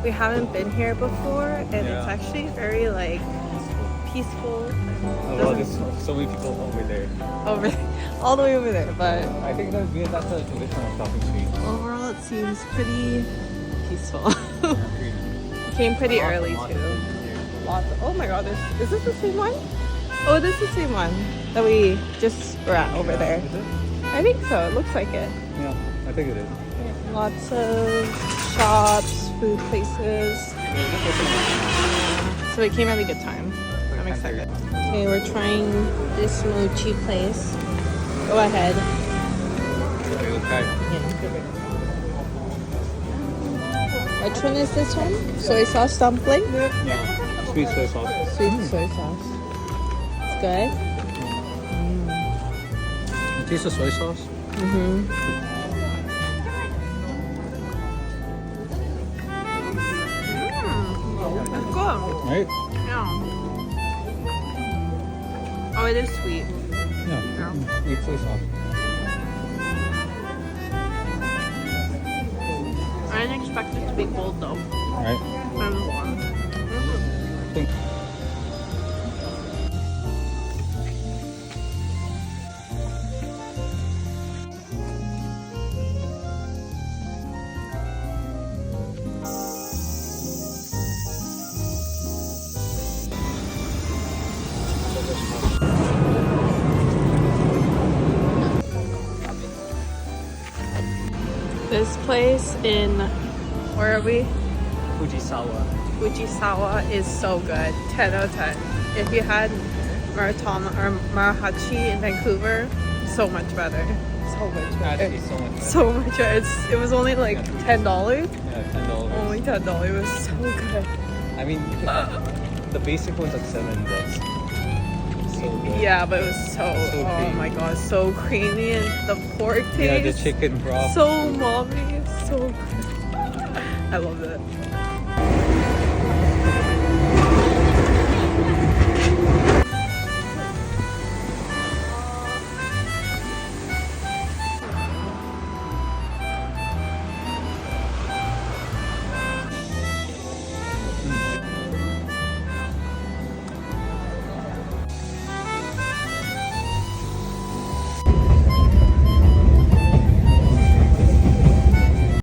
we haven't been here before, and it's actually very like peaceful. Oh, well, there's so many people over there. Over, all the way over there, but I think that's a traditional shopping street. overall it seems pretty peaceful. Came pretty early too. Lots of, oh my god, is this the same one? Oh, this is the same one that we just were at over there. Is it? I think so, it looks like it. Yeah, I think it is. Lots of shops, food places. So we came at a good time. I'm excited. Okay, we're trying this mochi place. Go ahead. Okay, we'll try. Which one is this one? Soy sauce dumpling? Yeah, sweet soy sauce. Sweet soy sauce. It's good? You taste the soy sauce? Mm-hmm. It's good. Right? Yeah. Oh, it is sweet. Yeah. Sweet soy sauce. I didn't expect it to be cold though. Right? And warm. This place in, where are we? Fujisawa is so good. 10 out of 10. If you had Maratama or Marahachi in Vancouver, so much better. So much better. Actually, so much better. So much better. It was only like $10. Yeah, $10. Only $10. It was so good. I mean, the basic one's like $7. So good. Yeah, but it was so oh creamy. my god, so creamy, and the pork taste. Yeah, the chicken broth. So mommy, so good. I love it.